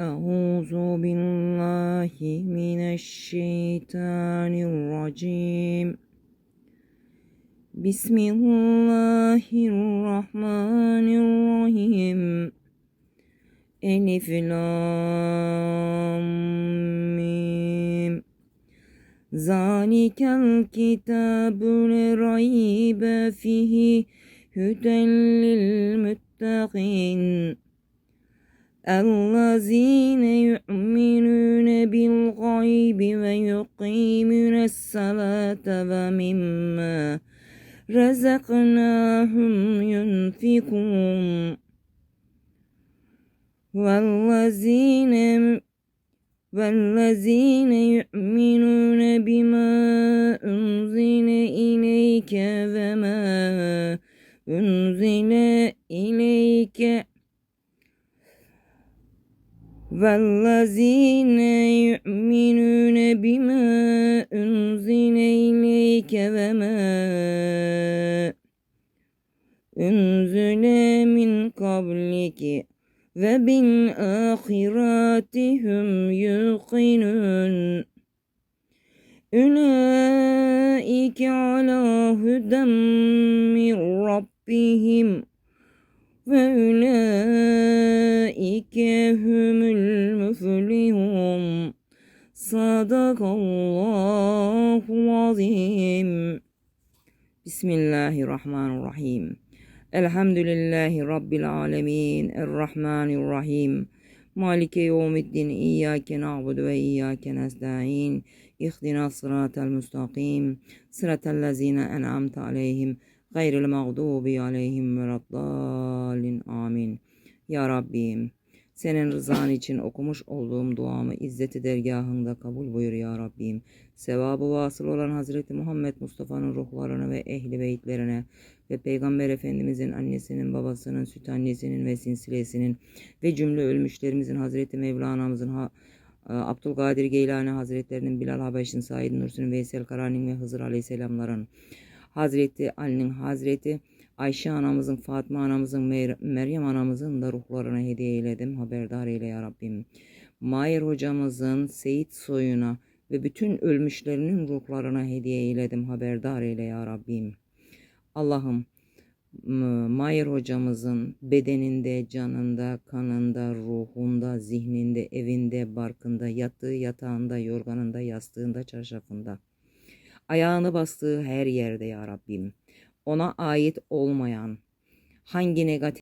أعوذ بالله من الشيطان الرجيم. بسم الله الرحمن الرحيم. ألف لام ميم. ذلك الكتاب لا ريب فيه هدى للمتقين الذين يؤمنون بالغيب ويقيمون الصلاة ومما رزقناهم ينفقون والذين يؤمنون بما أنزل إليك وما أنزل إليك والذين يؤمنون بما أنزل إليك وما أنزل من قبلك وبالآخرة هم يوقنون أولئك على هدى من ربهم وأولئك هم المفلحون. صدق الله العظيم. بسم الله الرحمن الرحيم. الحمد لله رب العالمين الرحمن الرحيم مالك يوم الدين إياك نعبد وإياك نستعين اهدنا الصراط المستقيم صراط الذين أنعمت عليهم غير المغضوب عليهم ولا الضالين آمين. Ya Rabbim, senin rızan için okumuş olduğum duamı izzeti dergahında kabul buyur ya Rabbim. Sevabı vasıl olan Hazreti Muhammed Mustafa'nın ruhlarına ve ehli beytlerine ve Peygamber Efendimizin annesinin, babasının, süt annesinin ve sinsilesinin ve cümle ölmüşlerimizin Hazreti Mevlana'mızın Abdülkadir Geylani Hazretlerinin, Bilal Habeş'in, Said Nursi'nin, Veysel Karani'nin ve Hızır Aleyhisselamların, Hazreti Ali'nin, Hazreti Ayşe anamızın, Fatıma anamızın, Meryem anamızın da ruhlarına hediye eyledim. Haberdar eyle ya Rabbim. Mahir hocamızın, Seyit soyuna ve bütün ölmüşlerinin ruhlarına hediye eyledim. Haberdar eyle ya Rabbim. Allah'ım, Mahir hocamızın bedeninde, canında, kanında, ruhunda, zihninde, evinde, barkında, yattığı yatağında, yorganında, yastığında, çarşafında, ayağını bastığı her yerde ya Rabbim, ona ait olmayan hangi negatif